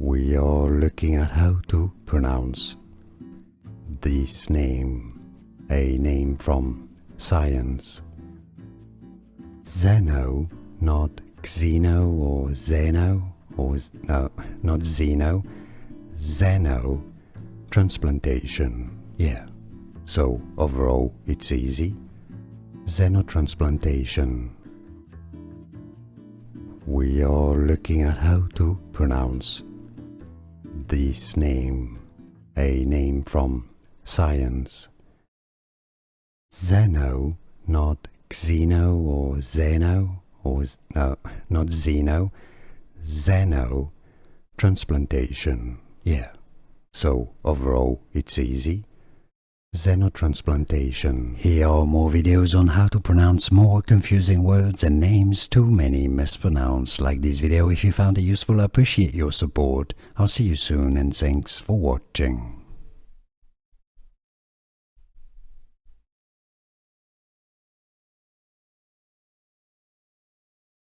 We are looking at how to pronounce this name, a name from science. Xeno, not Xeno or Zeno, or no, not Xeno, Xeno transplantation, yeah. So overall it's easy. Xenotransplantation. We are looking at how to pronounce this name, a name from science. Xeno, not Xeno or Zeno, or no, not Xeno, Xeno transplantation, yeah. So overall it's easy. Xenotransplantation. Here are more videos on how to pronounce more confusing words and names too many mispronounced. Like this video if you found it useful. I appreciate your support. I'll see you soon and thanks for watching.